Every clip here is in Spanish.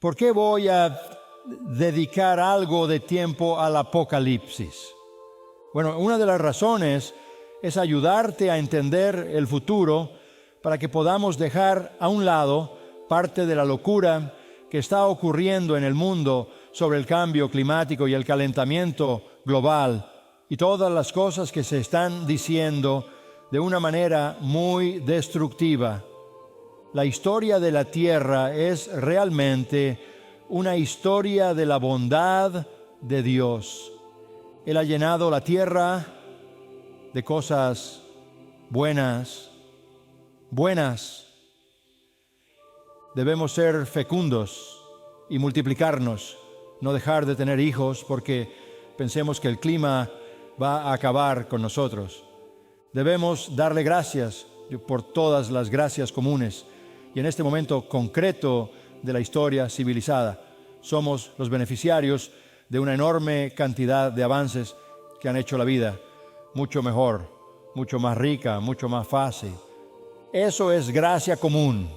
¿Por qué voy a dedicar algo de tiempo al Apocalipsis? Bueno, una de las razones es ayudarte a entender el futuro para que podamos dejar a un lado parte de la locura que está ocurriendo en el mundo sobre el cambio climático y el calentamiento global y todas las cosas que se están diciendo de una manera muy destructiva. La historia de la tierra es realmente una historia de la bondad de Dios. Él ha llenado la tierra de cosas buenas. Debemos ser fecundos y multiplicarnos, no dejar de tener hijos porque pensemos que el clima va a acabar con nosotros. Debemos darle gracias por todas las gracias comunes. Y en este momento concreto de la historia civilizada, somos los beneficiarios de una enorme cantidad de avances que han hecho la vida mucho mejor, mucho más rica, mucho más fácil. Eso es gracia común.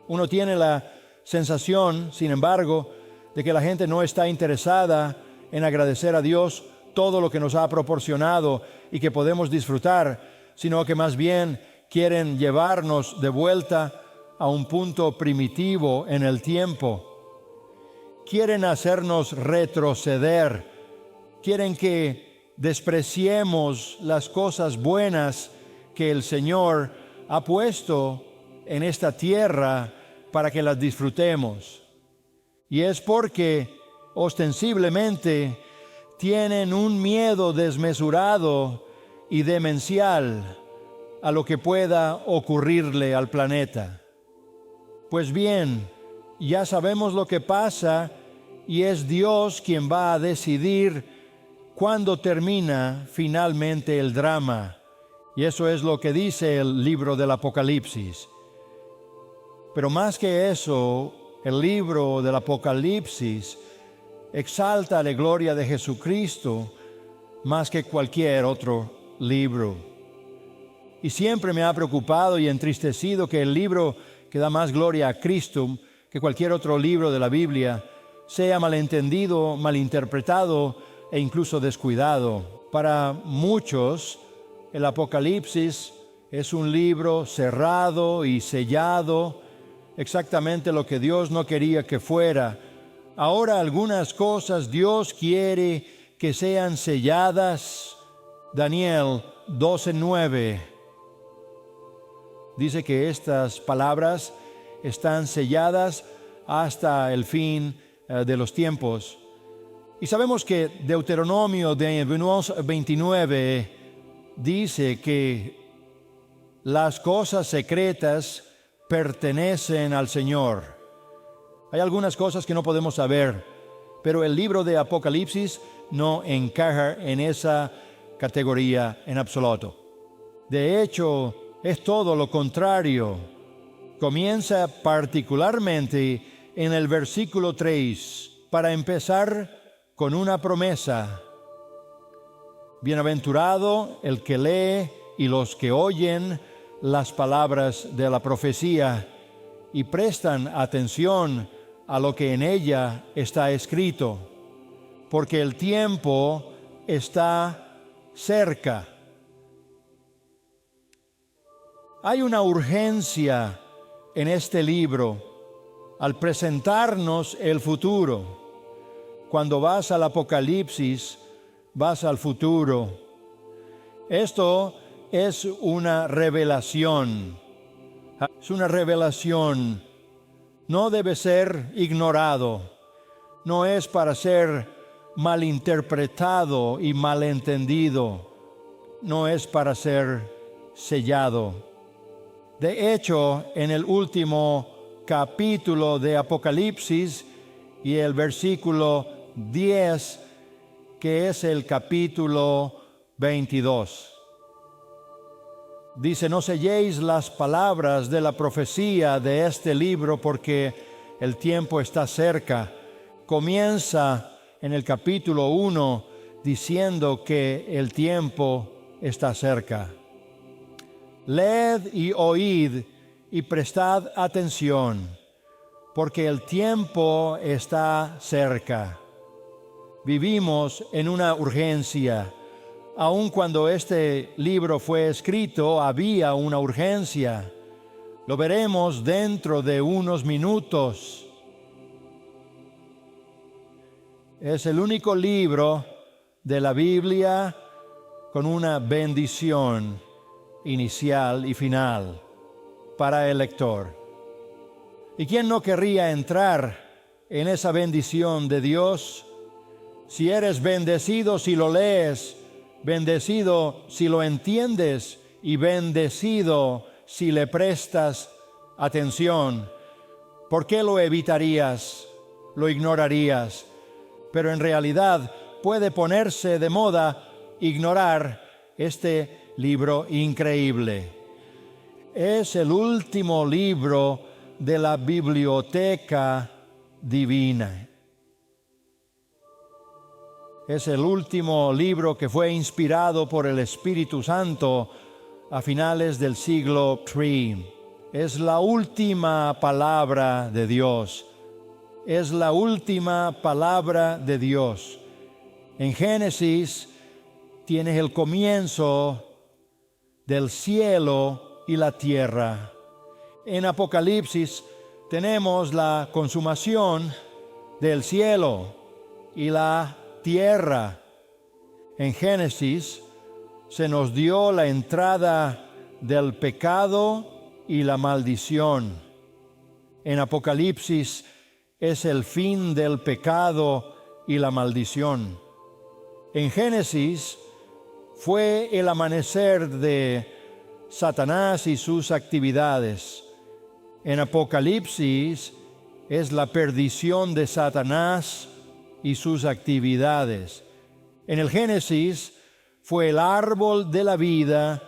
Uno tiene la sensación, sin embargo, de que la gente no está interesada en agradecer a Dios todo lo que nos ha proporcionado y que podemos disfrutar, sino que más bien quieren llevarnos de vuelta a un punto primitivo en el tiempo. Quieren hacernos retroceder. Quieren que despreciemos las cosas buenas que el Señor ha puesto en esta tierra para que las disfrutemos. Y es porque ostensiblemente tienen un miedo desmesurado y demencial a lo que pueda ocurrirle al planeta. Pues bien, ya sabemos lo que pasa y es Dios quien va a decidir cuándo termina finalmente el drama. Y eso es lo que dice el libro del Apocalipsis. Pero más que eso, el libro del Apocalipsis exalta la gloria de Jesucristo más que cualquier otro libro. Y siempre me ha preocupado y entristecido que el libro que da más gloria a Cristo que cualquier otro libro de la Biblia sea malentendido, malinterpretado e incluso descuidado. Para muchos, el Apocalipsis es un libro cerrado y sellado, exactamente lo que Dios no quería que fuera. Ahora algunas cosas Dios quiere que sean selladas. Daniel 12:9 dice que estas palabras están selladas hasta el fin de los tiempos. Y sabemos que Deuteronomio 29 dice que las cosas secretas pertenecen al Señor. Hay algunas cosas que no podemos saber, pero el libro de Apocalipsis no encaja en esa categoría en absoluto. De hecho, es todo lo contrario. Comienza particularmente en el versículo 3, para empezar con una promesa. Bienaventurado el que lee y los que oyen las palabras de la profecía y prestan atención a lo que en ella está escrito, porque el tiempo está cerca. Hay una urgencia en este libro al presentarnos el futuro. Cuando vas al Apocalipsis, vas al futuro. Esto es una revelación. Es una revelación. No debe ser ignorado. No es para ser malinterpretado y malentendido. No es para ser sellado. De hecho, en el último capítulo de Apocalipsis y el versículo 10, que es el capítulo 22. Dice, no selléis las palabras de la profecía de este libro porque el tiempo está cerca. Comienza en el capítulo 1 diciendo que el tiempo está cerca. Leed y oíd y prestad atención. porque el tiempo está cerca. Vivimos en una urgencia. Aun cuando este libro fue escrito, había una urgencia. Lo veremos dentro de unos minutos. Es el único libro de la Biblia con una bendición inicial y final para el lector. ¿Y quién no querría entrar en esa bendición de Dios? Si eres bendecido si lo lees, bendecido si lo entiendes y bendecido si le prestas atención. ¿Por qué lo evitarías? ¿Lo ignorarías? Pero en realidad puede ponerse de moda ignorar este libro increíble. Es el último libro de la biblioteca divina. Es el último libro que fue inspirado por el Espíritu Santo a finales del siglo III. Es la última palabra de Dios. Es la última palabra de Dios. En Génesis tienes el comienzo del cielo y la tierra. En Apocalipsis tenemos la consumación del cielo y la tierra. En Génesis se nos dio la entrada del pecado y la maldición. En Apocalipsis es el fin del pecado y la maldición. En Génesis fue el amanecer de Satanás y sus actividades. En Apocalipsis es la perdición de Satanás y sus actividades. En el Génesis fue el árbol de la vida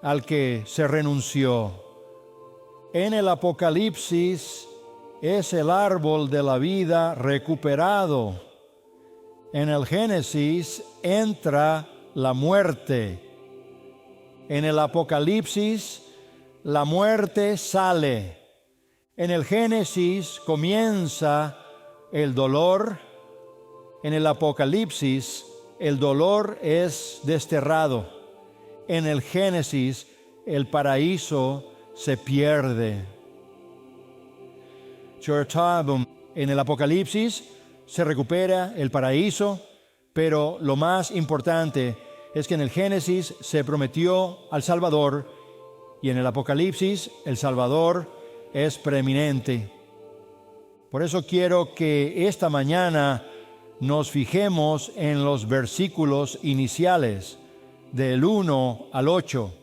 al que se renunció. En el Apocalipsis es el árbol de la vida recuperado. En el Génesis entra la muerte. En el Apocalipsis la muerte sale. En el Génesis comienza el dolor. En el Apocalipsis el dolor es desterrado. En el Génesis el paraíso se pierde. En el Apocalipsis se recupera el paraíso, pero lo más importante es que en el Génesis se prometió al Salvador y en el Apocalipsis el Salvador es preeminente. Por eso quiero que esta mañana nos fijemos en los versículos iniciales del 1 al 8.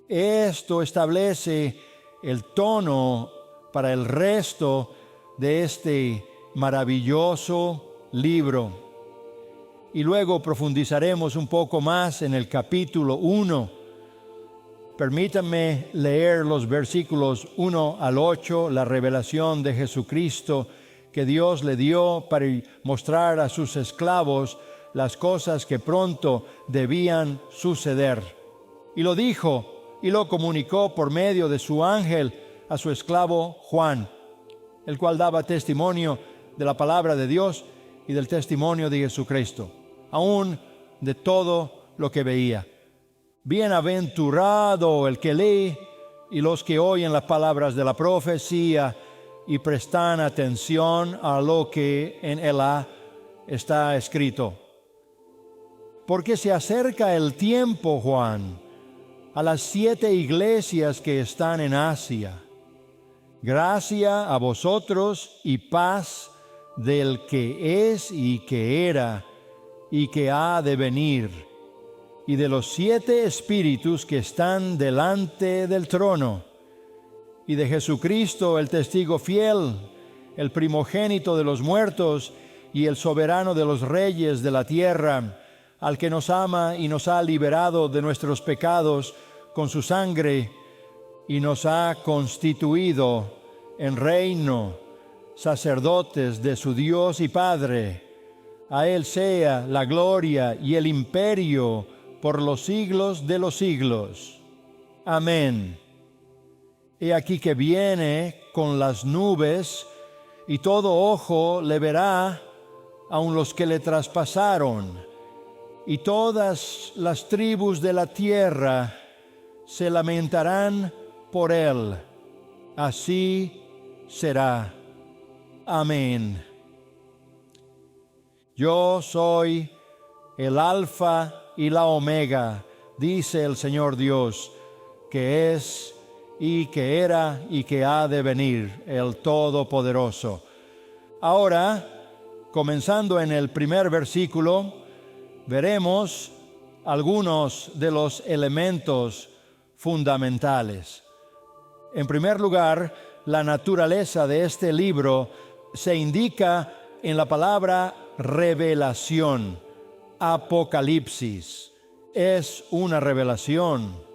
Esto establece el tono para el resto de este maravilloso libro. Y luego profundizaremos un poco más en el capítulo 1. Permítanme leer los versículos 1 al 8, la revelación de Jesucristo que Dios le dio para mostrar a sus esclavos las cosas que pronto debían suceder. Y lo dijo y lo comunicó por medio de su ángel a su esclavo Juan, el cual daba testimonio de la palabra de Dios y del testimonio de Jesucristo, aún de todo lo que veía. Bienaventurado el que lee y los que oyen las palabras de la profecía y prestan atención a lo que en ella está escrito. Porque se acerca el tiempo, Juan, a las 7 iglesias que están en Asia. Gracia a vosotros y paz del que es y que era y que ha de venir, y de los 7 espíritus que están delante del trono, y de Jesucristo el testigo fiel, el primogénito de los muertos y el soberano de los reyes de la tierra, al que nos ama y nos ha liberado de nuestros pecados con su sangre y nos ha constituido en reino, sacerdotes de su Dios y Padre. A Él sea la gloria y el imperio por los siglos de los siglos. Amén. He aquí que viene con las nubes y todo ojo le verá, aun los que le traspasaron, y todas las tribus de la tierra se lamentarán por él. Así será. Amén. Yo soy el Alfa y la Omega, dice el Señor Dios, que es y que era y que ha de venir, el Todopoderoso. Ahora, comenzando en el primer versículo, veremos algunos de los elementos fundamentales. En primer lugar, la naturaleza de este libro se indica en la palabra revelación, Apocalipsis. Es una revelación,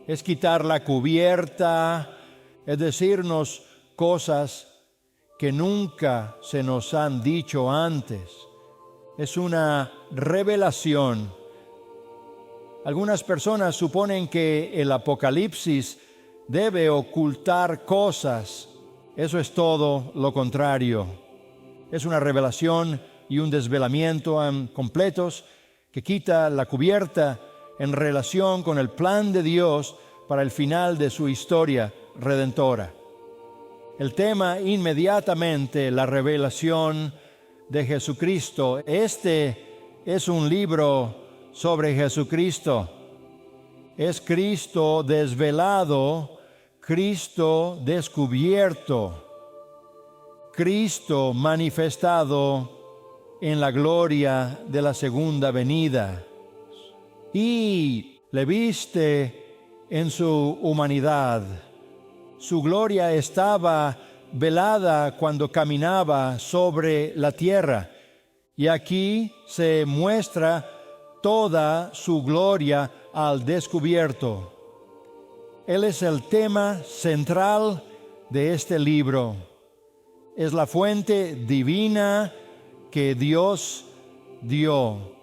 es quitar la cubierta, es decirnos cosas que nunca se nos han dicho antes. Es una revelación. Algunas personas suponen que el Apocalipsis debe ocultar cosas. Eso es todo lo contrario. Es una revelación y un desvelamiento completos que quita la cubierta en relación con el plan de Dios para el final de su historia redentora. El tema inmediatamente, la revelación de Jesucristo. Este es un libro sobre Jesucristo. Es Cristo desvelado, Cristo descubierto, Cristo manifestado en la gloria de la segunda venida. Y le viste en su humanidad. Su gloria estaba velada cuando caminaba sobre la tierra. Y aquí se muestra toda su gloria al descubierto. Él es el tema central de este libro. Es la fuente divina que Dios dio.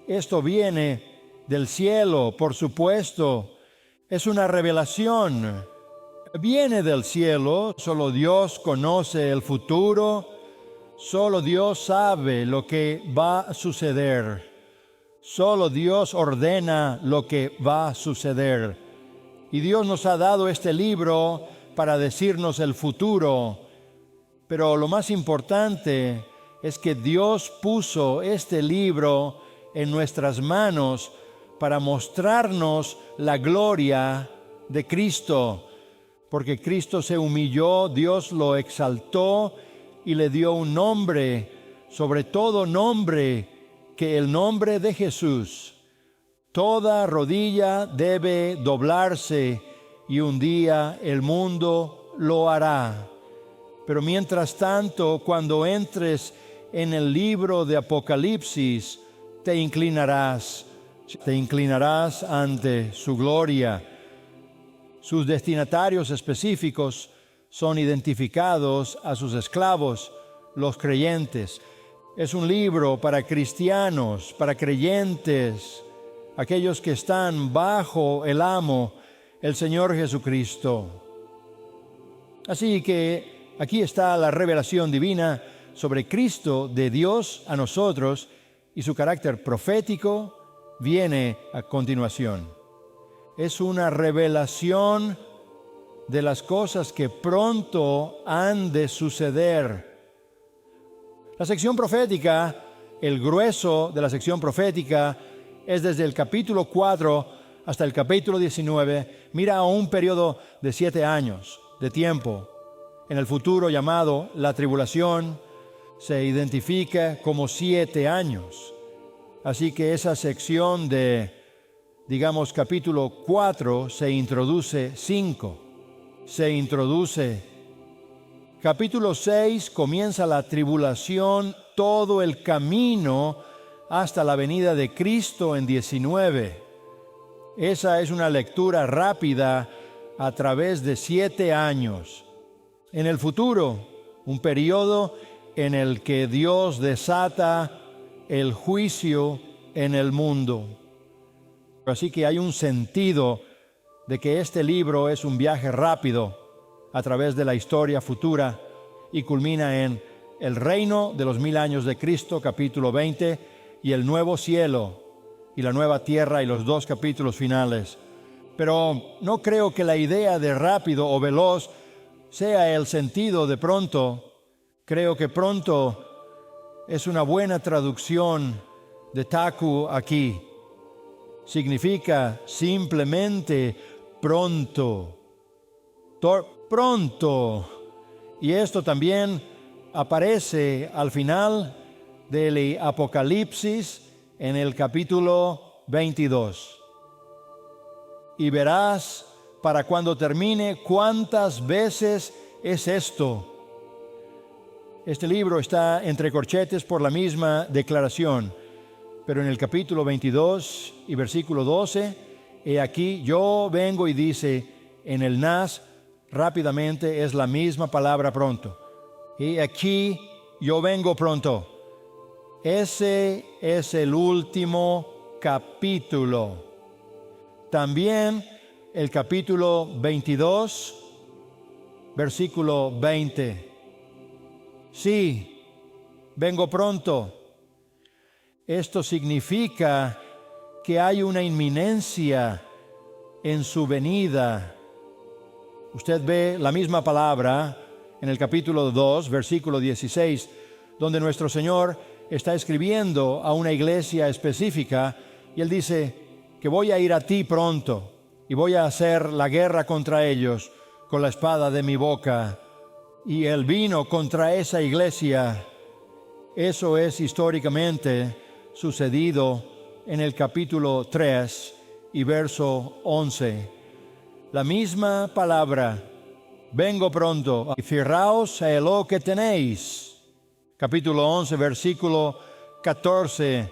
Esto viene del cielo, por supuesto. Es una revelación. Viene del cielo. Solo Dios conoce el futuro. Solo Dios sabe lo que va a suceder. Solo Dios ordena lo que va a suceder. Y Dios nos ha dado este libro para decirnos el futuro. Pero lo más importante es que Dios puso este libro en nuestras manos para mostrarnos la gloria de Cristo. Porque Cristo se humilló, Dios lo exaltó y le dio un nombre, sobre todo nombre, que el nombre de Jesús. Toda rodilla debe doblarse y un día el mundo lo hará. Pero mientras tanto, cuando entres en el libro de Apocalipsis, te inclinarás ante su gloria. Sus destinatarios específicos son identificados a sus esclavos, los creyentes. Es un libro para cristianos, para creyentes, aquellos que están bajo el amo, el Señor Jesucristo. Así que aquí está la revelación divina sobre Cristo de Dios a nosotros, y su carácter profético viene a continuación. Es una revelación de las cosas que pronto han de suceder. La sección profética, el grueso de la sección profética, es desde el capítulo 4 hasta el capítulo 19. Mira a un periodo de 7 años de tiempo. En el futuro llamado la tribulación se identifica como 7 años. Así que esa sección de, capítulo 4 se introduce 5. Capítulo 6 comienza la tribulación, todo el camino hasta la venida de Cristo en 19. Esa es una lectura rápida a través de 7 años. En el futuro, un periodo en el que Dios desata el juicio en el mundo. Así que hay un sentido de que este libro es un viaje rápido. a través de la historia futura y culmina en el reino de los 1000 años de Cristo, capítulo 20, y el nuevo cielo y la nueva tierra y los 2 capítulos finales. Pero no creo que la idea de rápido o veloz sea el sentido de pronto. Creo que pronto es una buena traducción de taku aquí. Significa simplemente pronto. Pronto. Y esto también aparece al final del Apocalipsis en el capítulo 22. Y verás para cuando termine cuántas veces es esto. Este libro está entre corchetes por la misma declaración, pero en el capítulo 22 y versículo 12, he aquí yo vengo y dice, en el nas rápidamente es la misma palabra pronto. He aquí yo vengo pronto. Ese es el último capítulo. También el capítulo 22, versículo 20. Sí, vengo pronto. Esto significa que hay una inminencia en su venida. Usted ve la misma palabra en el capítulo 2, versículo 16, donde nuestro Señor está escribiendo a una iglesia específica y Él dice que voy a ir a ti pronto y voy a hacer la guerra contra ellos con la espada de mi boca. Y Él vino contra esa iglesia. Eso es históricamente sucedido en el capítulo 3 y verso 11. La misma palabra, vengo pronto, y fijaos a lo que tenéis. Capítulo 11, versículo 14,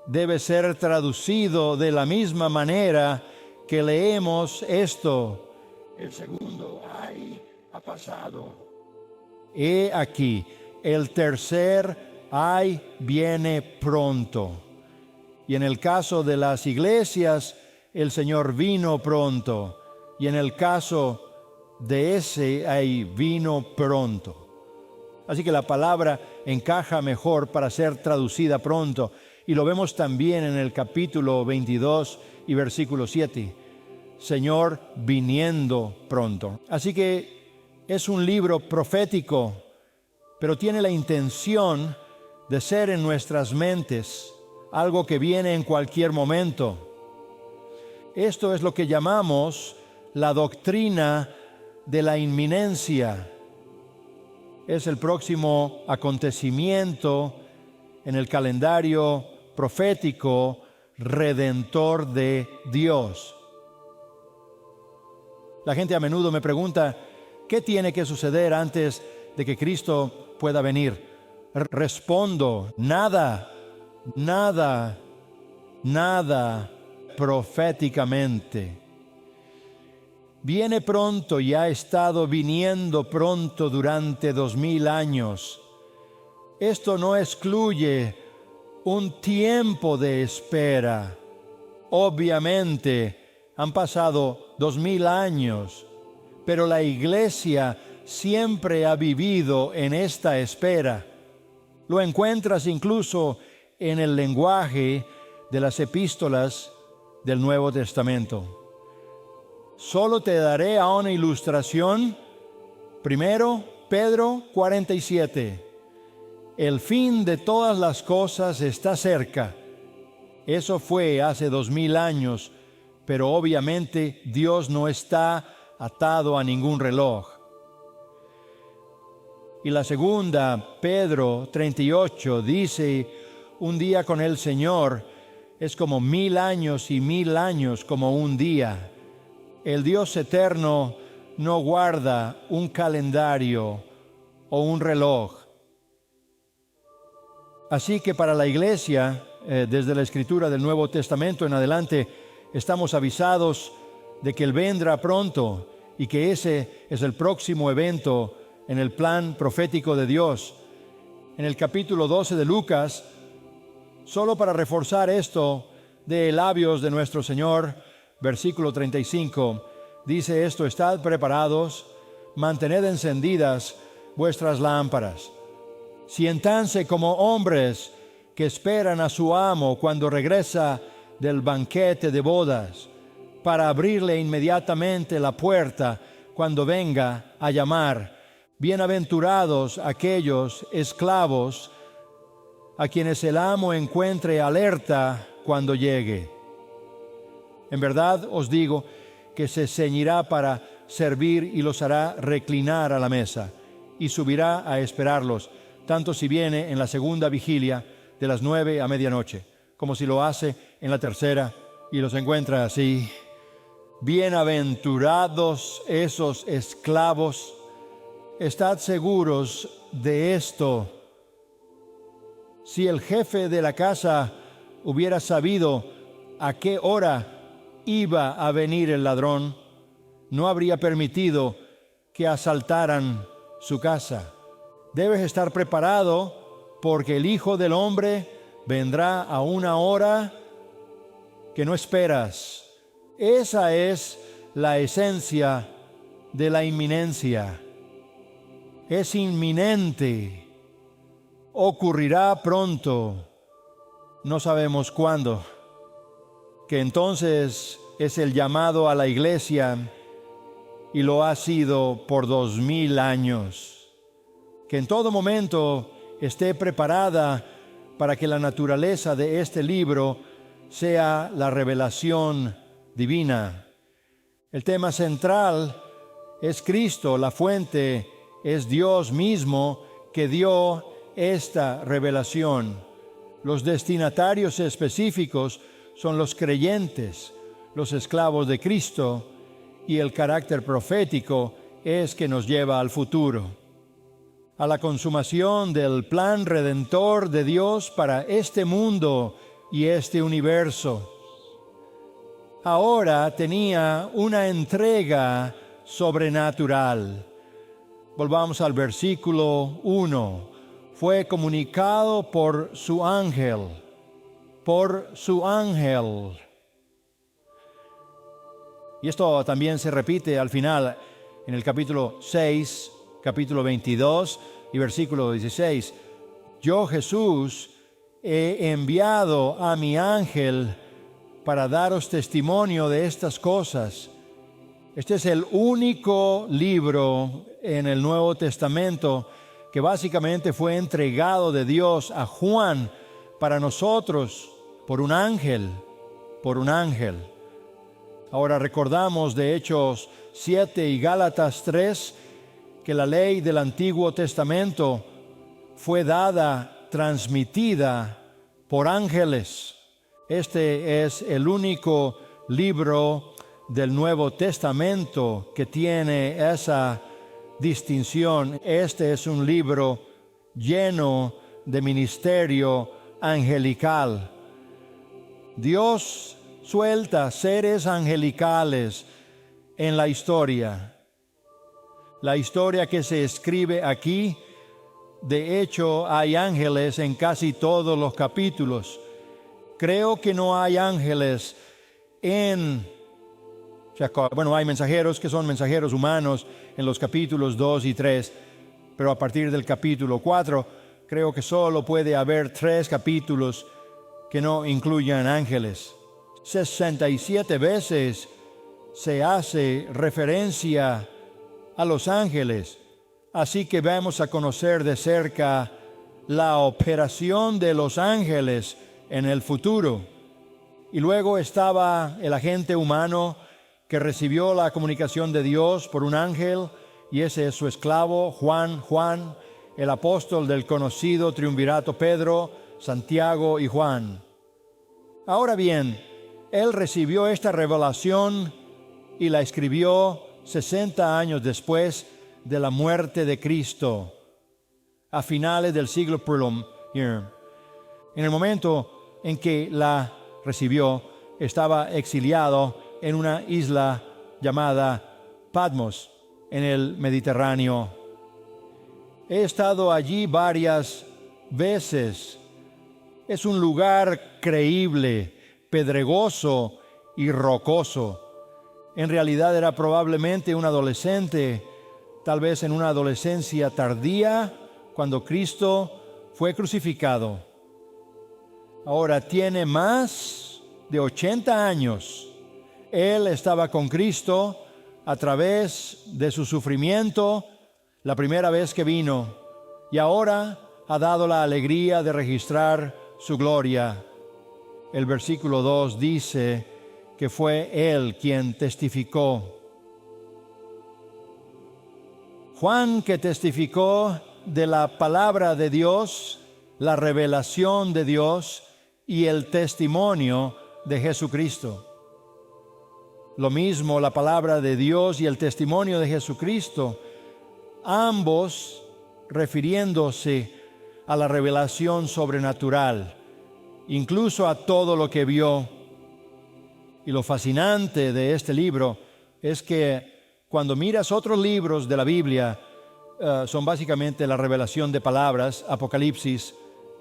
debe ser traducido de la misma manera que leemos esto. El segundo ay ha pasado. He aquí, el tercer ay viene pronto. Y en el caso de las iglesias, el Señor vino pronto. Y en el caso de ese ay vino pronto. Así que la palabra encaja mejor para ser traducida pronto. Y lo vemos también en el capítulo 22 y versículo 7. Señor viniendo pronto. Así que es un libro profético, pero tiene la intención de ser en nuestras mentes algo que viene en cualquier momento. Esto es lo que llamamos la doctrina de la inminencia. Es el próximo acontecimiento en el calendario profético redentor de Dios. La gente a menudo me pregunta, ¿qué tiene que suceder antes de que Cristo pueda venir? Respondo, nada proféticamente. Viene pronto y ha estado viniendo pronto durante 2000 años. Esto no excluye un tiempo de espera. Obviamente, han pasado 2000 años, pero la iglesia siempre ha vivido en esta espera. Lo encuentras incluso en el lenguaje de las epístolas del Nuevo Testamento. Solo te daré a una ilustración. Primero, Pedro 47. El fin de todas las cosas está cerca. Eso fue hace 2000 años, pero obviamente Dios no está atado a ningún reloj. Y la segunda, Pedro 38, dice, un día con el Señor es como 1000 años y 1000 años como un día. El Dios eterno no guarda un calendario o un reloj. Así que para la iglesia, desde la escritura del Nuevo Testamento en adelante, estamos avisados de que Él vendrá pronto y que ese es el próximo evento en el plan profético de Dios. En el capítulo 12 de Lucas, solo para reforzar esto de labios de nuestro Señor, versículo 35, dice esto, estad preparados, mantened encendidas vuestras lámparas. Siéntanse como hombres que esperan a su amo cuando regresa del banquete de bodas, para abrirle inmediatamente la puerta cuando venga a llamar. Bienaventurados aquellos esclavos a quienes el amo encuentre alerta cuando llegue. En verdad os digo que se ceñirá para servir y los hará reclinar a la mesa, y subirá a esperarlos, tanto si viene en la segunda vigilia de las 9 a medianoche, como si lo hace en la tercera y los encuentra así. Bienaventurados esos esclavos. Estad seguros de esto. Si el jefe de la casa hubiera sabido a qué hora iba a venir el ladrón, no habría permitido que asaltaran su casa. Debes estar preparado, porque el Hijo del Hombre vendrá a una hora que no esperas. Esa es la esencia de la inminencia. Es inminente. Ocurrirá pronto. No sabemos cuándo. Que entonces es el llamado a la iglesia, y lo ha sido por 2000 años. Que en todo momento esté preparada para que la naturaleza de este libro sea la revelación divina. El tema central es Cristo, la fuente es Dios mismo que dio esta revelación. Los destinatarios específicos son los creyentes, los esclavos de Cristo, y el carácter profético es que nos lleva al futuro, a la consumación del plan redentor de Dios para este mundo y este universo. Ahora tenía una entrega sobrenatural. Volvamos al versículo 1. Fue comunicado por su ángel. Por su ángel. Y esto también se repite al final en el capítulo 6, capítulo 22 y versículo 16. Yo, Jesús, he enviado a mi ángel para daros testimonio de estas cosas. Este es el único libro en el Nuevo Testamento que básicamente fue entregado de Dios a Juan para nosotros por un ángel, por un ángel. Ahora recordamos de Hechos 7 y Gálatas 3 que la ley del Antiguo Testamento fue dada, transmitida por ángeles. Este es el único libro del Nuevo Testamento que tiene esa distinción. Este es un libro lleno de ministerio angelical. Dios suelta seres angelicales en la historia. La historia que se escribe aquí, de hecho, hay ángeles en casi todos los capítulos. Creo que no hay ángeles hay mensajeros que son mensajeros humanos en los capítulos 2 y 3, pero a partir del capítulo 4, creo que solo puede haber 3 capítulos que no incluyan ángeles. 67 veces se hace referencia a los ángeles, así que vamos a conocer de cerca la operación de los ángeles en el futuro. Y luego estaba el agente humano que recibió la comunicación de Dios por un ángel, y ese es su esclavo, Juan, el apóstol del conocido triunvirato Pedro, Santiago y Juan. Ahora bien, él recibió esta revelación y la escribió 60 años después de la muerte de Cristo, a finales del siglo I. En el momento en que la recibió, estaba exiliado en una isla llamada Patmos, en el Mediterráneo. He estado allí varias veces. Es un lugar creíble, pedregoso y rocoso. En realidad era probablemente un adolescente tal vez en una adolescencia tardía, cuando Cristo fue crucificado. Ahora tiene más de 80 años. Él estaba con Cristo a través de su sufrimiento la primera vez que vino, y ahora ha dado la alegría de registrar su gloria. El versículo 2 dice que fue Él quien testificó. Juan, que testificó de la palabra de Dios, la revelación de Dios y el testimonio de Jesucristo. Lo mismo la palabra de Dios y el testimonio de Jesucristo, ambos refiriéndose a la revelación sobrenatural, incluso a todo lo que vio. Y lo fascinante de este libro es que cuando miras otros libros de la Biblia, son básicamente la revelación de palabras, Apocalipsis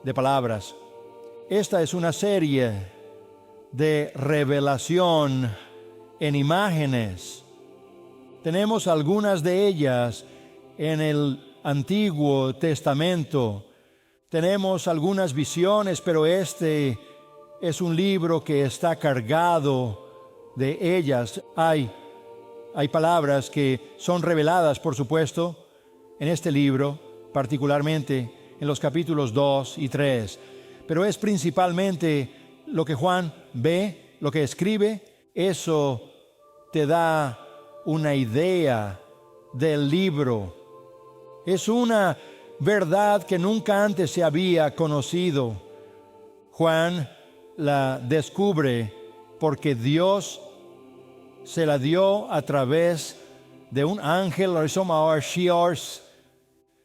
de palabras. Esta es una serie de revelación en imágenes. Tenemos algunas de ellas en el Antiguo Testamento. Tenemos algunas visiones, pero este es un libro que está cargado de ellas. Hay palabras que son reveladas, por supuesto, en este libro, particularmente en los capítulos 2 y 3. Pero es principalmente lo que Juan ve, lo que escribe. Eso te da una idea del libro. Es una verdad que nunca antes se había conocido. Juan la descubre porque Dios se la dio a través de un ángel.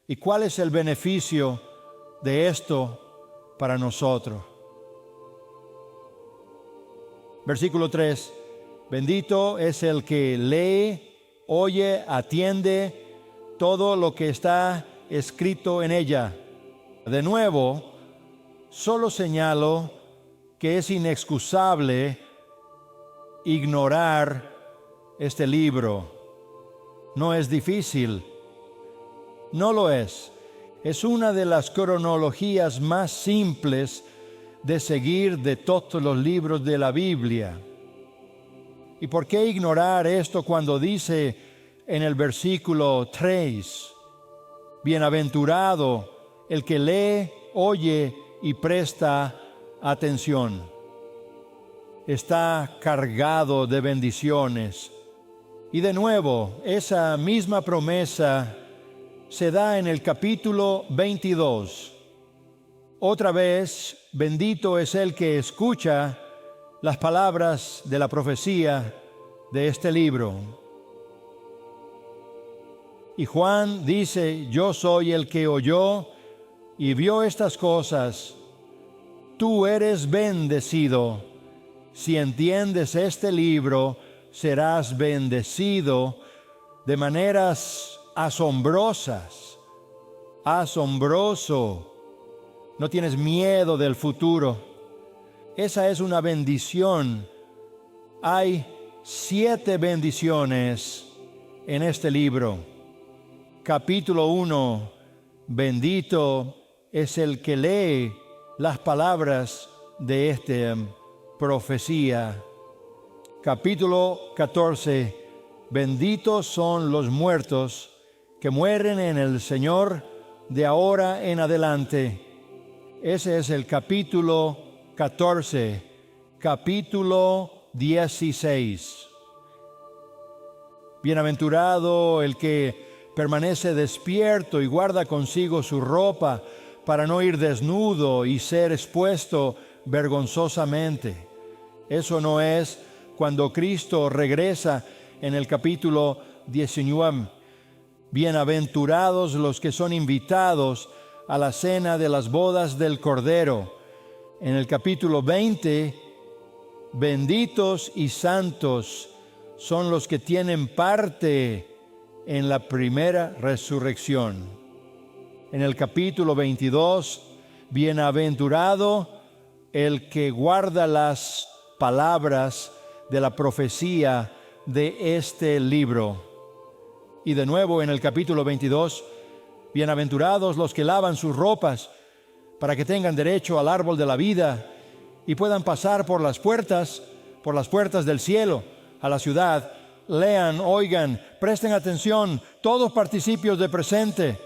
¿Y cuál es el beneficio de esto para nosotros? Versículo 3. Bendito es el que lee, oye, atiende todo lo que está escrito en ella. De nuevo, solo señalo que es inexcusable ignorar este libro. No es difícil, no lo es. Es una de las cronologías más simples de seguir de todos los libros de la Biblia. ¿Y por qué ignorar esto cuando dice en el versículo 3, bienaventurado el que lee, oye y presta atención? Está cargado de bendiciones. Y de nuevo, esa misma promesa se da en el capítulo 22. Otra vez, bendito es el que escucha las palabras de la profecía de este libro. Y Juan dice, yo soy el que oyó y vio estas cosas. Tú eres bendecido. Si entiendes este libro, serás bendecido de maneras asombrosas. Asombroso. No tienes miedo del futuro. Esa es una bendición. Hay 7 bendiciones en este libro. Capítulo 1. Bendito es el que lee las palabras de esta profecía. Capítulo 14. Benditos son los muertos que mueren en el Señor de ahora en adelante. Ese es el capítulo 14. Capítulo 16. Bienaventurado el que permanece despierto y guarda consigo su ropa para no ir desnudo y ser expuesto vergonzosamente. Eso no es cuando Cristo regresa en el capítulo 19. Bienaventurados los que son invitados a la cena de las bodas del Cordero. En el capítulo 20, benditos y santos son los que tienen parte en la primera resurrección. En el capítulo 22, bienaventurado el que guarda las palabras de la profecía de este libro. Y de nuevo en el capítulo 22, bienaventurados los que lavan sus ropas, para que tengan derecho al árbol de la vida y puedan pasar por las puertas del cielo, a la ciudad. Lean, oigan, presten atención, todos participios de presente.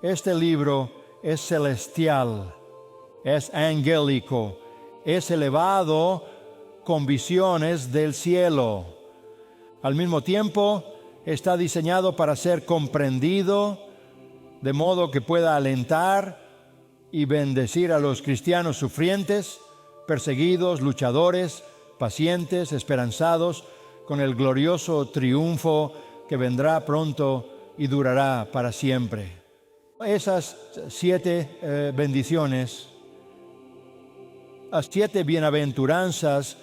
Este libro es celestial, es angélico, es elevado con visiones del cielo. Al mismo tiempo, está diseñado para ser comprendido, de modo que pueda alentar y bendecir a los cristianos sufrientes, perseguidos, luchadores, pacientes, esperanzados, con el glorioso triunfo que vendrá pronto y durará para siempre. Esas 7 bendiciones, las 7 bienaventuranzas,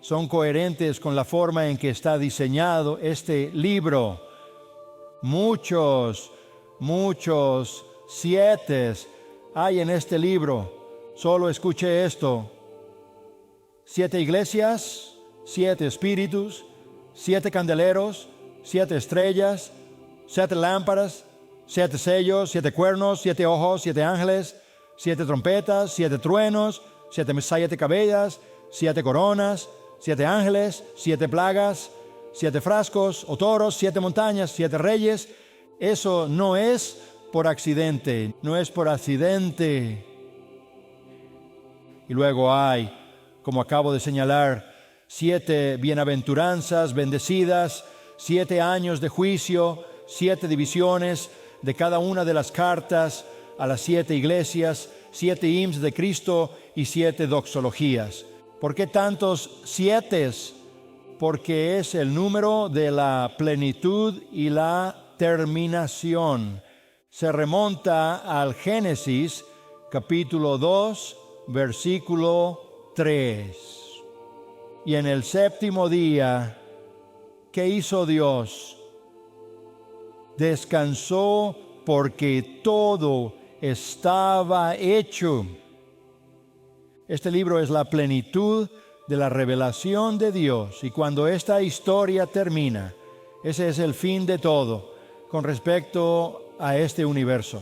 son coherentes con la forma en que está diseñado este libro. Muchos 7 hay en este libro. Solo escuche esto: 7 iglesias, 7 espíritus, 7 candeleros, 7 estrellas, 7 lámparas, 7 sellos, 7 cuernos, 7 ojos, 7 ángeles, 7 trompetas, 7 truenos, 7 cabellas, 7 coronas, 7 ángeles, 7 plagas, 7 frascos o toros, 7 montañas, 7 reyes. Eso no es por accidente, no es por accidente. Y luego hay, como acabo de señalar, 7 bienaventuranzas bendecidas, 7 años de juicio, 7 divisiones de cada una de las cartas a las 7 iglesias, 7 himnos de Cristo y 7 doxologías. ¿Por qué tantos 7? Porque es el número de la plenitud y la terminación. Se remonta al Génesis, capítulo 2, versículo 3. Y en el séptimo día, ¿qué hizo Dios? Descansó porque todo estaba hecho. Este libro es la plenitud de la revelación de Dios. Y cuando esta historia termina, ese es el fin de todo con respecto a este universo.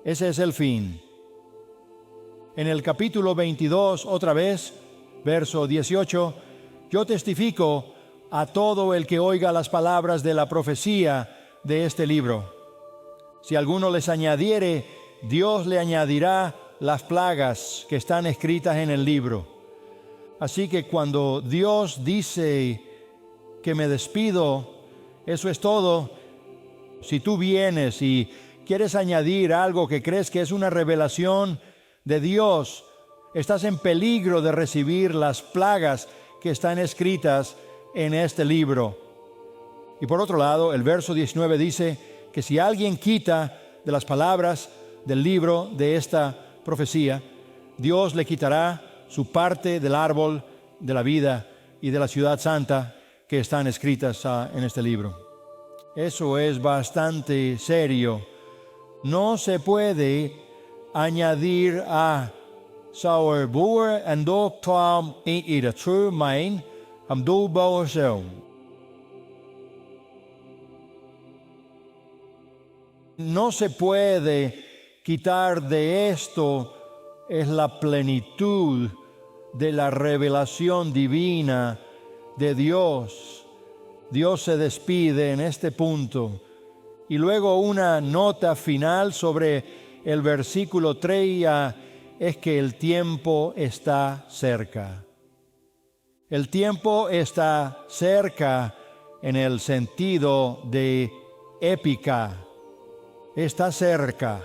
Ese es el fin. En el capítulo 22, otra vez, verso 18, yo testifico a todo el que oiga las palabras de la profecía de este libro. Si alguno les añadiere, Dios le añadirá las plagas que están escritas en el libro. Así que cuando Dios dice que me despido, eso es todo. Si tú vienes y quieres añadir algo que crees que es una revelación de Dios, estás en peligro de recibir las plagas que están escritas en este libro. Y por otro lado, el verso 19 dice que si alguien quita de las palabras del libro de esta profecía, Dios le quitará su parte del árbol de la vida y de la ciudad santa que están escritas en este libro. Eso es bastante serio. No se puede añadir a Sauer boer en do kwam in ieder true mijn am do bouwen zo. No se puede quitar de esto es la plenitud de la revelación divina de Dios. Dios se despide en este punto. Y luego una nota final sobre el versículo 3 es que el tiempo está cerca. El tiempo está cerca en el sentido de épica. Está cerca.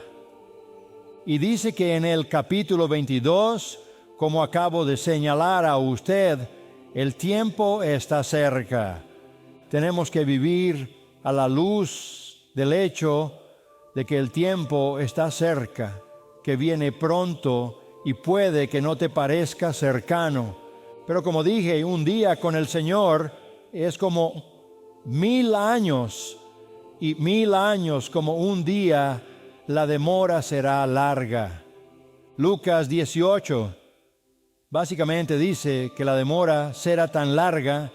Y dice que en el capítulo 22, como acabo de señalar a usted, el tiempo está cerca. Tenemos que vivir a la luz del hecho de que el tiempo está cerca, que viene pronto y puede que no te parezca cercano. Pero como dije, un día con el Señor es como 1000 años, y 1000 años como un día, la demora será larga. Lucas 18 básicamente dice que la demora será tan larga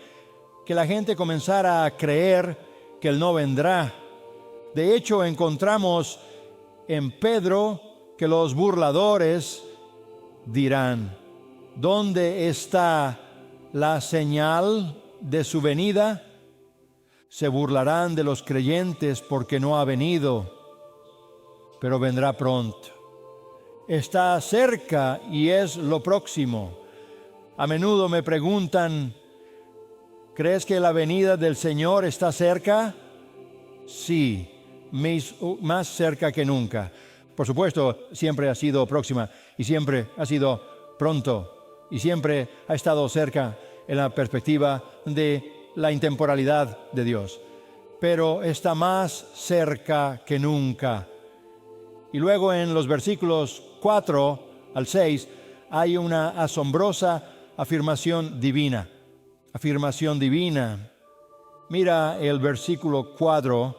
que la gente comenzará a creer que Él no vendrá De hecho, encontramos en Pedro que los burladores dirán: ¿dónde está la señal de su venida? Se burlarán de los creyentes porque no ha venido, pero vendrá pronto. Está cerca y es lo próximo. A menudo me preguntan: ¿crees que la venida del Señor está cerca? Sí, más cerca que nunca. Por supuesto, siempre ha sido próxima y siempre ha sido pronto y siempre ha estado cerca en la perspectiva de la intemporalidad de Dios. Pero está más cerca que nunca. Y luego en los versículos 4 al 6 hay una asombrosa afirmación divina. Afirmación divina. Mira el versículo 4,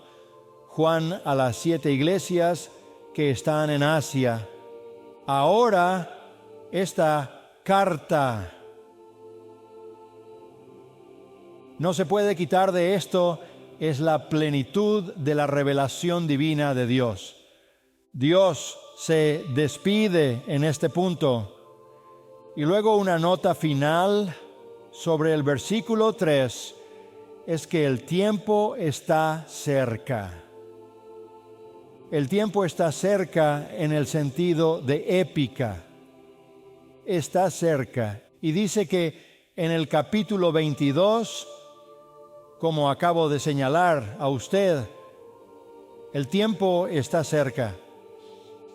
Juan a las 7 iglesias que están en Asia. Ahora esta carta. No se puede quitar de esto, es la plenitud de la revelación divina de Dios. Dios se despide en este punto. Y luego una nota final sobre el versículo 3 es que el tiempo está cerca. El tiempo está cerca en el sentido de épica. Está cerca. Y dice que en el capítulo 22, como acabo de señalar a usted, el tiempo está cerca.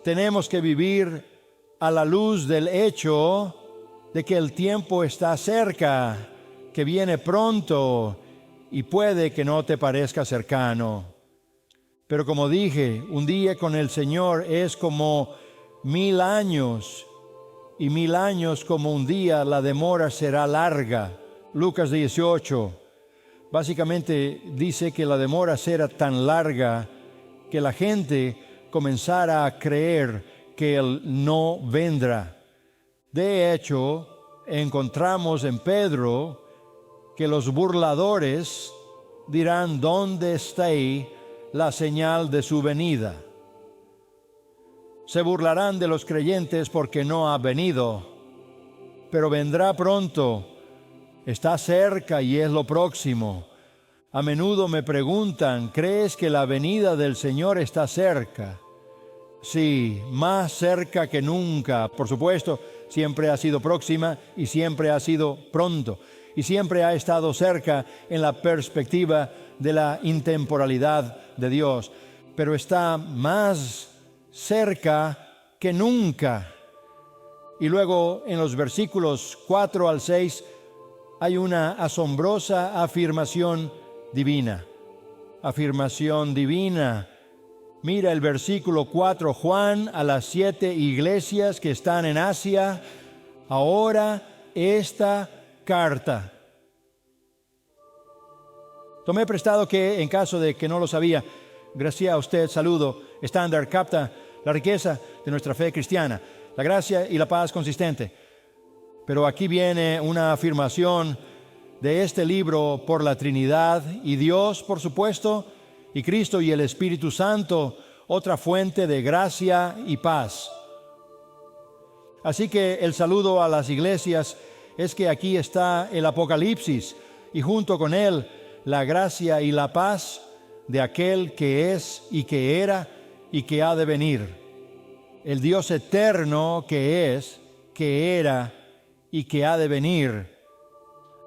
Tenemos que vivir a la luz del hecho de que el tiempo está cerca, que viene pronto y puede que no te parezca cercano. Pero como dije, un día con el Señor es como 1000 años, y 1000 años como un día. La demora será larga. Lucas 18 básicamente dice que la demora será tan larga que la gente comenzara a creer que Él no vendrá. De hecho, encontramos en Pedro que los burladores dirán: ¿dónde está la señal de su venida? Se burlarán de los creyentes porque no ha venido, pero vendrá pronto, está cerca y es lo próximo. A menudo me preguntan: ¿crees que la venida del Señor está cerca? Sí, más cerca que nunca. Por supuesto, siempre ha sido próxima y siempre ha sido pronto. Y siempre ha estado cerca en la perspectiva de la intemporalidad de Dios. Pero está más cerca que nunca. Y luego en los versículos 4 al 6 hay una asombrosa afirmación divina. Afirmación divina. Mira el versículo 4, Juan a las 7 iglesias que están en Asia. Ahora esta carta. Tomé prestado que, en caso de que no lo sabía, gracias a usted, saludo, estándar, capta la riqueza de nuestra fe cristiana, la gracia y la paz consistente. Pero aquí viene una afirmación de este libro por la Trinidad y Dios, por supuesto, y Cristo y el Espíritu Santo, otra fuente de gracia y paz. Así que el saludo a las iglesias es que aquí está el Apocalipsis y junto con él la gracia y la paz de aquel que es y que era y que ha de venir. El Dios eterno que es, que era y que ha de venir.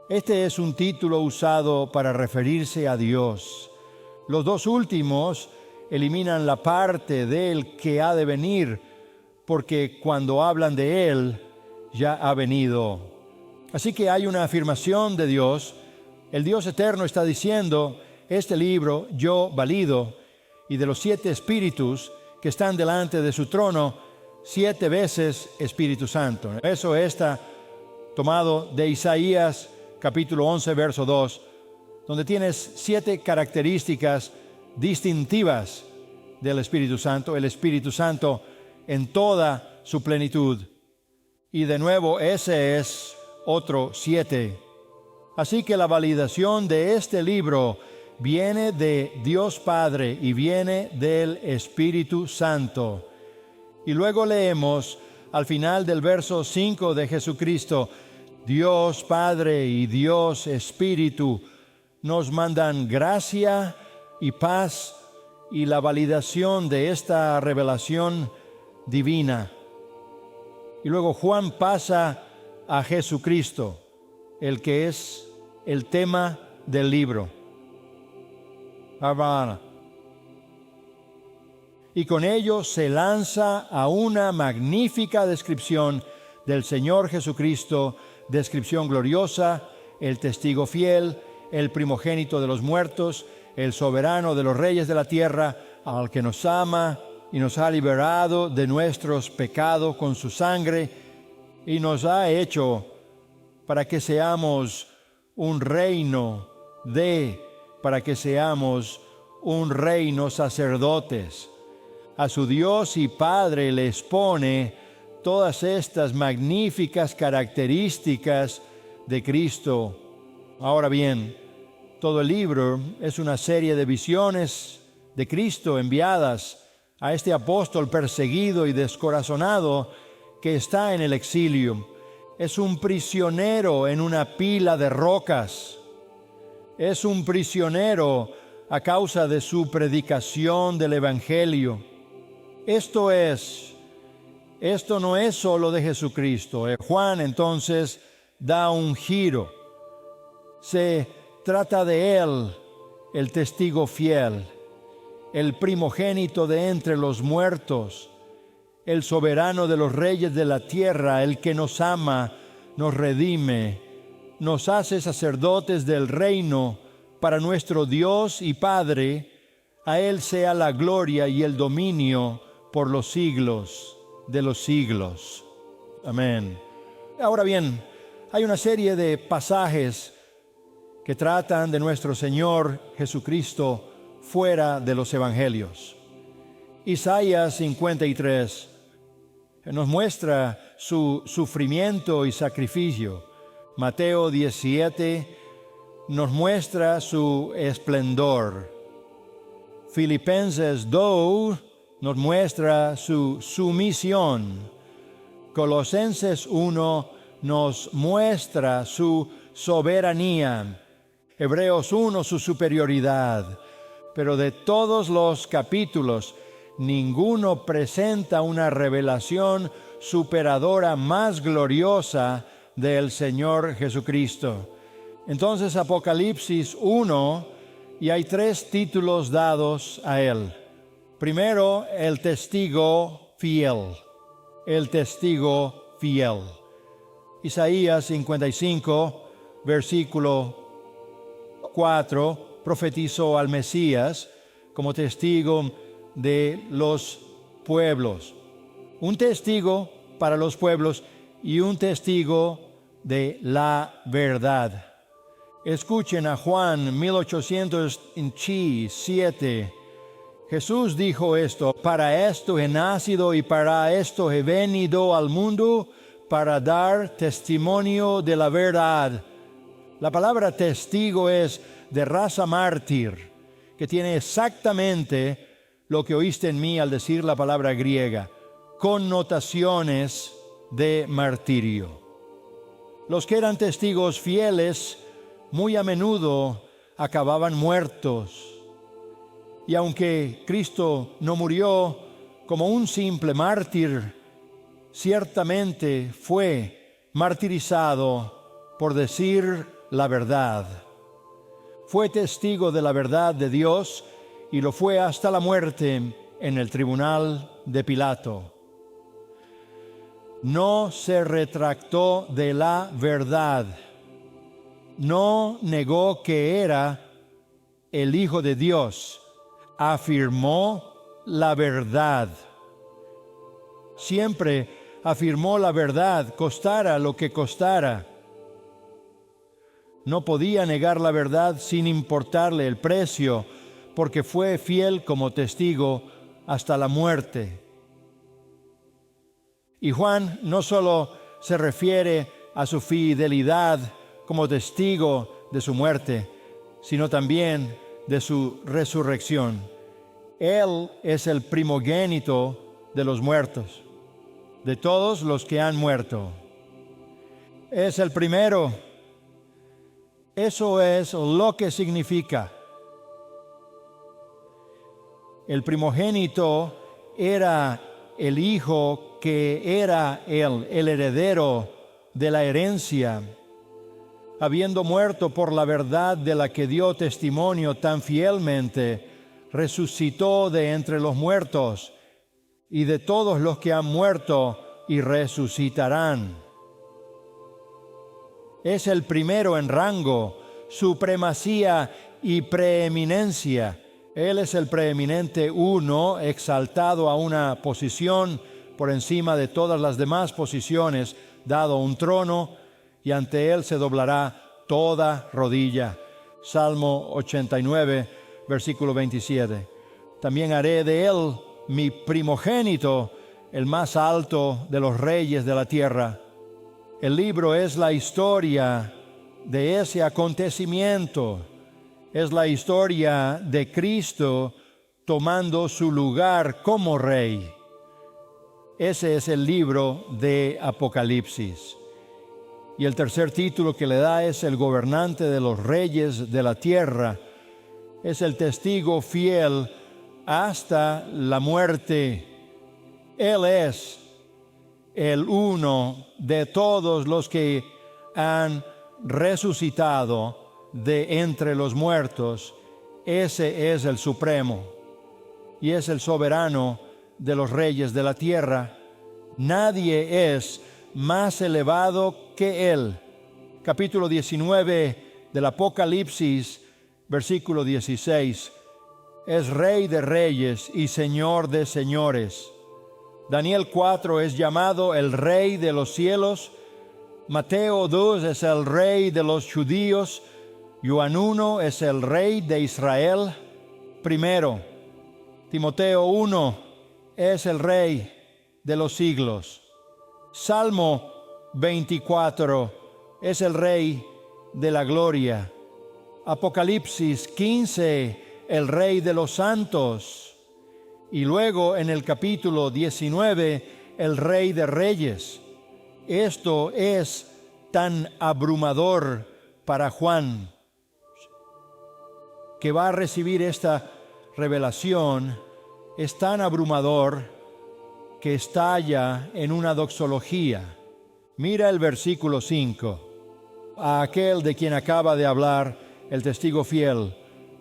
Este es un título usado para referirse a Dios. Los dos últimos eliminan la parte del que ha de venir, porque cuando hablan de Él, ya ha venido. Así que hay una afirmación de Dios. El Dios eterno está diciendo: este libro yo valido, y de los 7 espíritus que están delante de su trono, 7 veces Espíritu Santo. Eso está tomado de Isaías capítulo 11, verso 2, donde tienes 7 características distintivas del Espíritu Santo, el Espíritu Santo en toda su plenitud. Y de nuevo ese es otro 7. Así que la validación de este libro viene de Dios Padre y viene del Espíritu Santo. Y luego leemos al final del verso 5 de Jesucristo: Dios Padre y Dios Espíritu nos mandan gracia y paz y la validación de esta revelación divina. Y luego Juan pasa a Jesucristo, el que es el tema del libro. Y con ello se lanza a una magnífica descripción del Señor Jesucristo, descripción gloriosa, el testigo fiel, el primogénito de los muertos, el soberano de los reyes de la tierra, al que nos ama y nos ha liberado de nuestros pecados con su sangre y nos ha hecho para que seamos un reino para que seamos un reino sacerdotes. A su Dios y Padre le expone todas estas magníficas características de Cristo. Ahora bien, todo el libro es una serie de visiones de Cristo enviadas a este apóstol perseguido y descorazonado que está en el exilio. Es un prisionero en una pila de rocas. Es un prisionero a causa de su predicación del Evangelio. Esto no es solo de Jesucristo. Juan entonces da un giro. Se trata de Él, el testigo fiel, el primogénito de entre los muertos, el soberano de los reyes de la tierra, el que nos ama, nos redime, nos hace sacerdotes del reino para nuestro Dios y Padre. A Él sea la gloria y el dominio por los siglos de los siglos. Amén. Ahora bien, hay una serie de pasajes que tratan de nuestro Señor Jesucristo fuera de los evangelios. Isaías 53 nos muestra su sufrimiento y sacrificio. Mateo 17 nos muestra su esplendor. Filipenses 2 nos muestra su sumisión. Colosenses 1 nos muestra su soberanía. Hebreos 1 su superioridad. Pero de todos los capítulos, ninguno presenta una revelación superadora más gloriosa del Señor Jesucristo. Entonces Apocalipsis 1, y hay 3 títulos dados a Él. Primero, el testigo fiel. El testigo fiel. Isaías 55, versículo 4, profetizó al Mesías como testigo de los pueblos. Un testigo para los pueblos y un testigo de la verdad. Escuchen a Juan 1807. Jesús dijo esto: para esto he nacido y para esto he venido al mundo, para dar testimonio de la verdad. La palabra testigo es de raza mártir, que tiene exactamente lo que oíste en mí al decir la palabra griega, connotaciones de martirio. Los que eran testigos fieles muy a menudo acababan muertos. Y aunque Cristo no murió como un simple mártir, ciertamente fue martirizado por decir la verdad. Fue testigo de la verdad de Dios y lo fue hasta la muerte en el tribunal de Pilato. No se retractó de la verdad. No negó que era el Hijo de Dios. Afirmó la verdad. Siempre afirmó la verdad, costara lo que costara. No podía negar la verdad sin importarle el precio, porque fue fiel como testigo hasta la muerte. Y Juan no solo se refiere a su fidelidad como testigo de su muerte, sino también de su resurrección. Él es el primogénito de los muertos, de todos los que han muerto. Es el primero. Eso es lo que significa. El primogénito era el hijo que era él, el heredero de la herencia, habiendo muerto por la verdad de la que dio testimonio tan fielmente, resucitó de entre los muertos, y de todos los que han muerto y resucitarán. Es el primero en rango, supremacía y preeminencia. Él es el preeminente uno, exaltado a una posición por encima de todas las demás posiciones, dado un trono, y ante él se doblará toda rodilla. Salmo 89, versículo 27. También haré de él mi primogénito, el más alto de los reyes de la tierra. El libro es la historia de ese acontecimiento. Es la historia de Cristo tomando su lugar como rey. Ese es el libro de Apocalipsis. Y el tercer título que le da es el gobernante de los reyes de la tierra. Es el testigo fiel hasta la muerte. Él es el uno de todos los que han resucitado de entre los muertos. Ese es el supremo y es el soberano de los reyes de la tierra. Nadie es más elevado que él. Capítulo 19 del Apocalipsis, versículo 16. Es Rey de reyes y Señor de señores. Daniel 4 es llamado el Rey de los cielos. Mateo 2 es el Rey de los judíos. Juan 1 es el Rey de Israel. Primero, Timoteo 1 es el Rey de los siglos. Salmo 24 es el Rey de la gloria. Apocalipsis 15, el Rey de los santos. Y luego en el capítulo 19, el Rey de reyes. Esto es tan abrumador para Juan, que va a recibir esta revelación. Es tan abrumador que estalla en una doxología. Mira el versículo 5. A aquel de quien acaba de hablar el testigo fiel,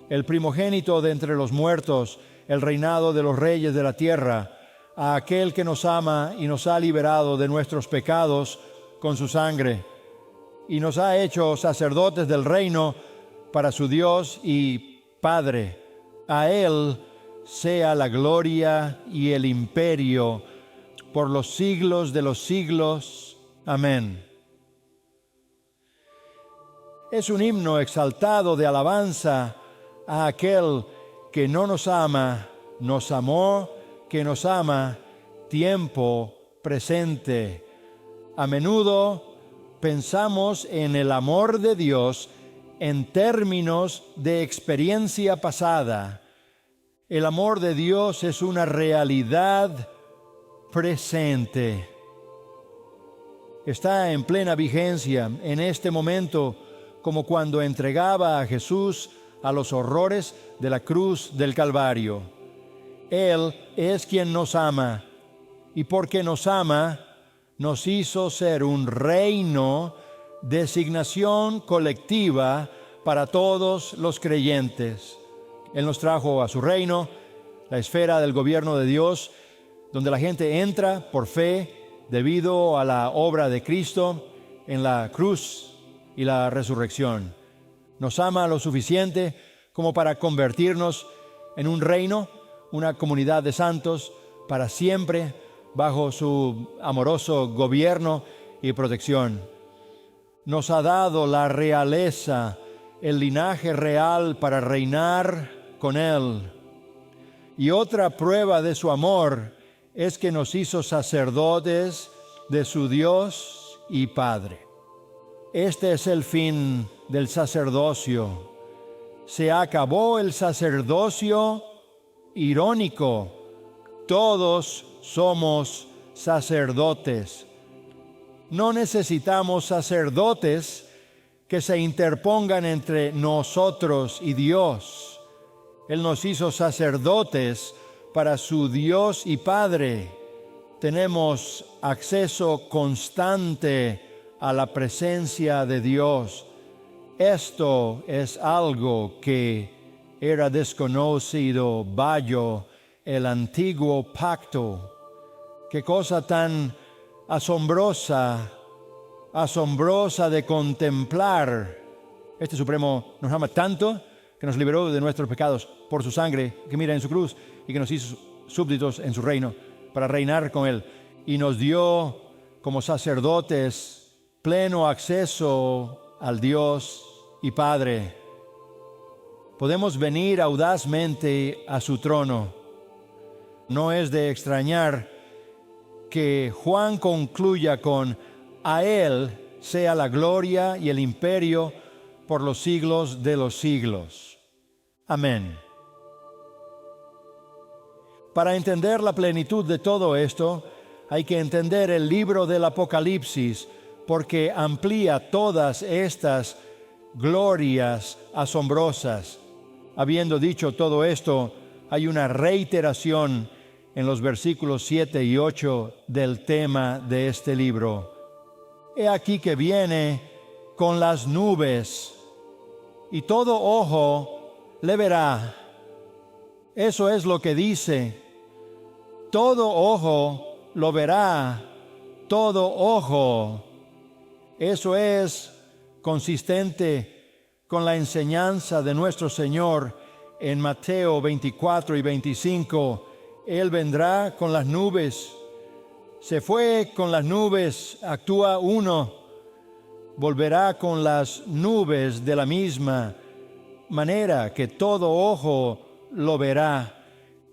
el primogénito de entre los muertos, el reinado de los reyes de la tierra, a aquel que nos ama y nos ha liberado de nuestros pecados con su sangre, y nos ha hecho sacerdotes del reino para su Dios y Padre. A él sea la gloria y el imperio por los siglos de los siglos. Amén. Es un himno exaltado de alabanza a aquel que no nos ama, nos amó, que nos ama, tiempo presente. A menudo pensamos en el amor de Dios en términos de experiencia pasada. El amor de Dios es una realidad presente. Está en plena vigencia en este momento, como cuando entregaba a Jesús a los horrores de la cruz del Calvario. Él es quien nos ama, y porque nos ama, nos hizo ser un reino, designación colectiva para todos los creyentes. Él nos trajo a su reino, la esfera del gobierno de Dios, donde la gente entra por fe debido a la obra de Cristo en la cruz y la resurrección. Nos ama lo suficiente como para convertirnos en un reino, una comunidad de santos para siempre bajo su amoroso gobierno y protección. Nos ha dado la realeza, el linaje real para reinar con Él. Y otra prueba de su amor es que nos hizo sacerdotes de su Dios y Padre. Este es el fin del sacerdocio. Se acabó el sacerdocio irónico. Todos somos sacerdotes. No necesitamos sacerdotes que se interpongan entre nosotros y Dios. Él nos hizo sacerdotes para su Dios y Padre. Tenemos acceso constante a la presencia de Dios. Esto es algo que era desconocido bajo el antiguo pacto. Qué cosa tan asombrosa de contemplar. Este Supremo nos ama tanto que nos liberó de nuestros pecados por su sangre que mira en su cruz y que nos hizo súbditos en su reino para reinar con Él. Y nos dio como sacerdotes pleno acceso al Dios y Padre. Podemos venir audazmente a su trono. No es de extrañar que Juan concluya con: a Él sea la gloria y el imperio por los siglos de los siglos. Amén. Para entender la plenitud de todo esto, hay que entender el libro del Apocalipsis, porque amplía todas estas glorias asombrosas. Habiendo dicho todo esto, hay una reiteración en los versículos 7 y 8 del tema de este libro. He aquí que viene con las nubes, y todo ojo le verá. Eso es lo que dice. Todo ojo lo verá. Todo ojo. Eso es consistente con la enseñanza de nuestro Señor en Mateo 24 y 25. Él vendrá con las nubes. Se fue con las nubes, actúa uno. Volverá con las nubes de la misma manera que todo ojo lo verá.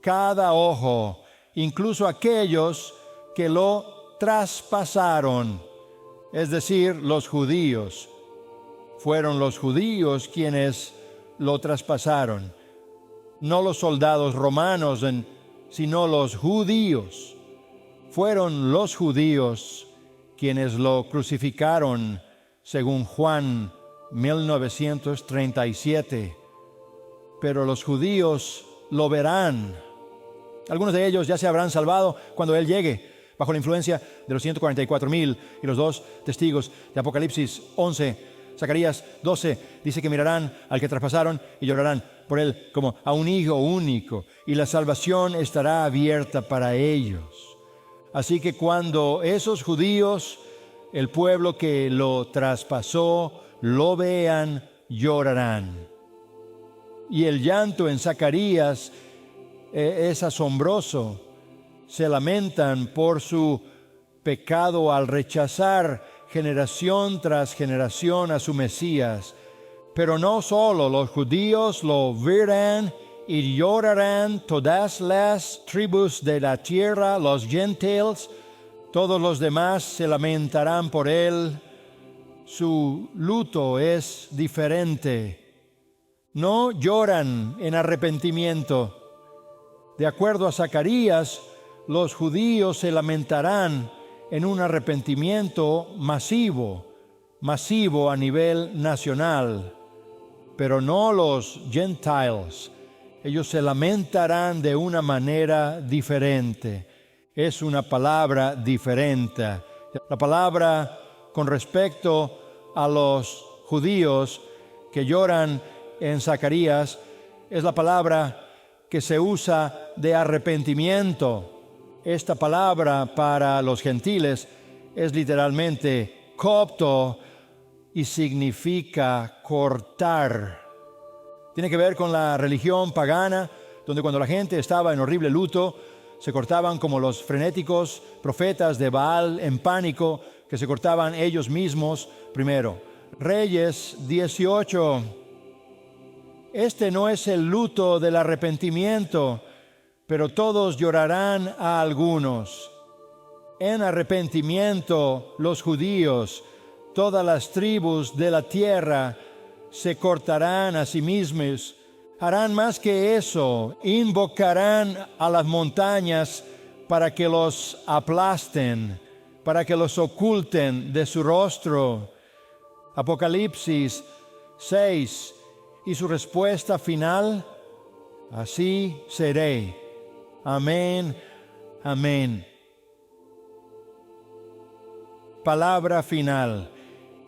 Cada ojo, incluso aquellos que lo traspasaron, es decir, los judíos. Fueron los judíos quienes lo traspasaron, no los soldados romanos, sino los judíos. Fueron los judíos quienes lo crucificaron, según Juan 1937. Pero los judíos lo verán. Algunos de ellos ya se habrán salvado cuando Él llegue, bajo la influencia de los 144,000 y los dos testigos de Apocalipsis 11. Zacarías 12 dice que mirarán al que traspasaron y llorarán por él como a un hijo único, y la salvación estará abierta para ellos. Así que cuando esos judíos, el pueblo que lo traspasó, lo vean, llorarán. Y el llanto en Zacarías es asombroso. Se lamentan por su pecado al rechazar generación tras generación a su Mesías. Pero no solo los judíos lo verán y llorarán, todas las tribus de la tierra, los gentiles, todos los demás se lamentarán por él. Su luto es diferente. No lloran en arrepentimiento. De acuerdo a Zacarías, los judíos se lamentarán en un arrepentimiento masivo a nivel nacional, pero no los gentiles. Ellos se lamentarán de una manera diferente. Es una palabra diferente. La palabra con respecto a los judíos que lloran en Zacarías es la palabra que se usa de arrepentimiento. Esta palabra para los gentiles es literalmente copto y significa cortar. Tiene que ver con la religión pagana, donde cuando la gente estaba en horrible luto, se cortaban como los frenéticos profetas de Baal en pánico, que se cortaban ellos mismos primero. Reyes 18. Este no es el luto del arrepentimiento, pero todos llorarán a algunos. En arrepentimiento, los judíos, todas las tribus de la tierra, se cortarán a sí mismos. Harán más que eso, invocarán a las montañas para que los aplasten, para que los oculten de su rostro. Apocalipsis 6. Y su respuesta final: así seré. Amén, amén. Palabra final.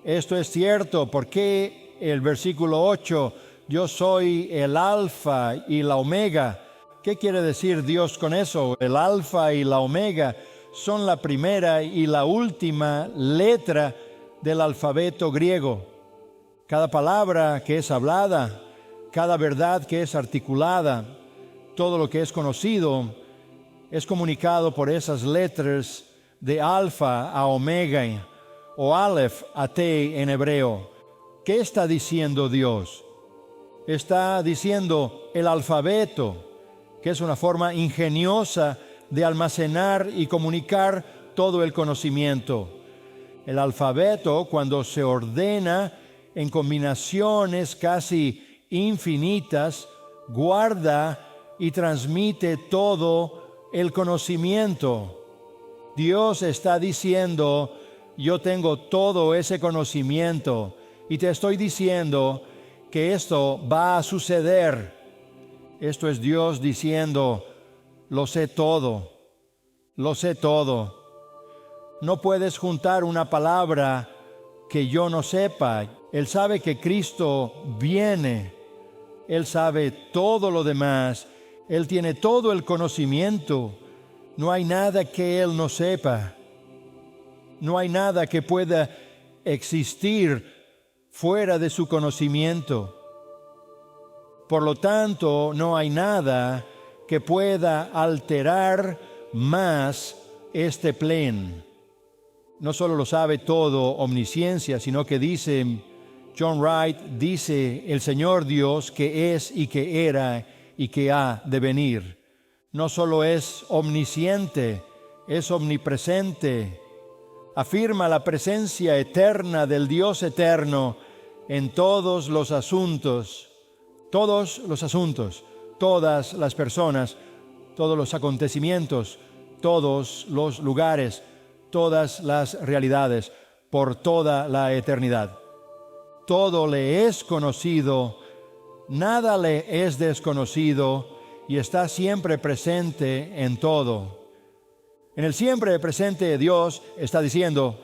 Esto es cierto porque el versículo 8, yo soy el alfa y la omega. ¿Qué quiere decir Dios con eso? El alfa y la omega son la primera y la última letra del alfabeto griego. Cada palabra que es hablada, cada verdad que es articulada, todo lo que es conocido, es comunicado por esas letras de alfa a omega o aleph a te en hebreo. ¿Qué está diciendo Dios? Está diciendo el alfabeto, que es una forma ingeniosa de almacenar y comunicar todo el conocimiento. El alfabeto, cuando se ordena en combinaciones casi infinitas, guarda y transmite todo el conocimiento. Dios está diciendo, yo tengo todo ese conocimiento y te estoy diciendo que esto va a suceder. Esto es Dios diciendo, lo sé todo, lo sé todo. No puedes juntar una palabra que yo no sepa. Él sabe que Cristo viene. Él sabe todo lo demás. Él tiene todo el conocimiento. No hay nada que Él no sepa. No hay nada que pueda existir fuera de su conocimiento. Por lo tanto, no hay nada que pueda alterar más este plan. No solo lo sabe todo, omnisciencia, sino que dice, John Wright dice, el Señor Dios que es y que era y que ha de venir. No solo es omnisciente, es omnipresente. Afirma la presencia eterna del Dios eterno en todos los asuntos, todas las personas, todos los acontecimientos, todos los lugares, todas las realidades, por toda la eternidad. Todo le es conocido, nada le es desconocido y está siempre presente en todo. En el siempre presente Dios está diciendo,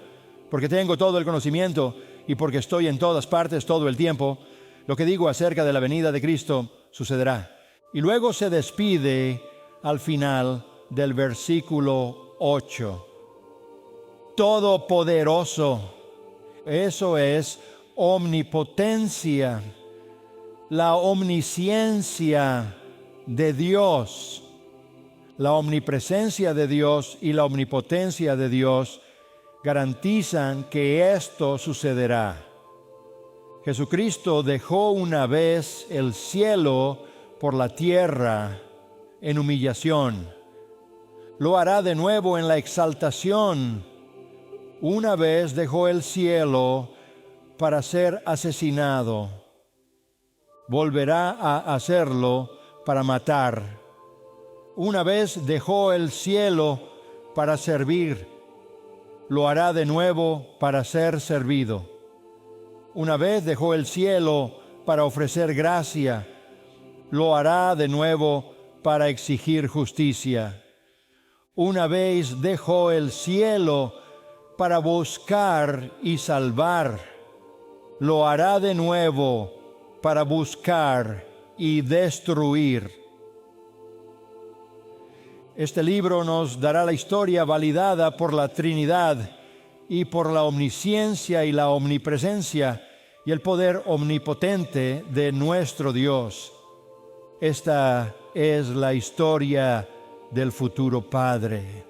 porque tengo todo el conocimiento y porque estoy en todas partes todo el tiempo, lo que digo acerca de la venida de Cristo sucederá. Y luego se despide al final del versículo 8. Todopoderoso, eso es omnipotencia, la omnisciencia de Dios, la omnipresencia de Dios y la omnipotencia de Dios garantizan que esto sucederá. Jesucristo dejó una vez el cielo por la tierra en humillación. Lo hará de nuevo en la exaltación. Una vez dejó el cielo para ser asesinado. Volverá a hacerlo para matar. Una vez dejó el cielo para servir. Lo hará de nuevo para ser servido. Una vez dejó el cielo para ofrecer gracia. Lo hará de nuevo para exigir justicia. Una vez dejó el cielo para buscar y salvar. Lo hará de nuevo para buscar y destruir. Este libro nos dará la historia validada por la Trinidad y por la omnisciencia y la omnipresencia y el poder omnipotente de nuestro Dios. Esta es la historia del futuro Padre.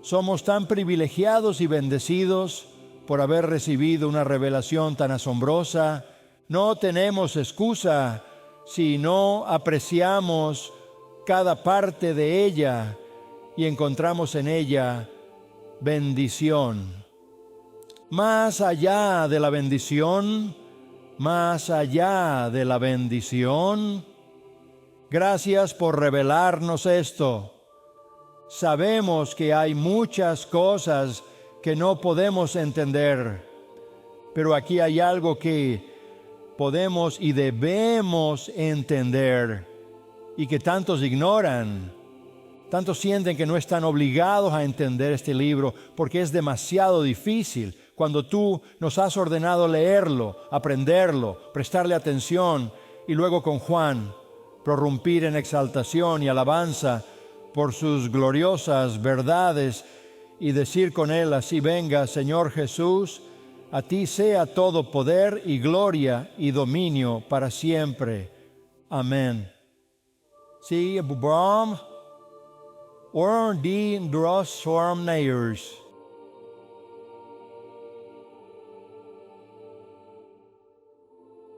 Somos tan privilegiados y bendecidos por haber recibido una revelación tan asombrosa. No tenemos excusa si no apreciamos cada parte de ella y encontramos en ella bendición. más allá de la bendición, más allá de la bendición. Gracias por revelarnos esto. Sabemos que hay muchas cosas que no podemos entender, pero aquí hay algo que podemos y debemos entender y que tantos ignoran. Tantos sienten que no están obligados a entender este libro porque es demasiado difícil, cuando tú nos has ordenado leerlo, aprenderlo, prestarle atención y luego con Juan prorrumpir en exaltación y alabanza por sus gloriosas verdades y decir con él así: venga, Señor Jesús, a ti sea todo poder y gloria y dominio para siempre. Amén. Sí, Bram, or die dros storm neighbors.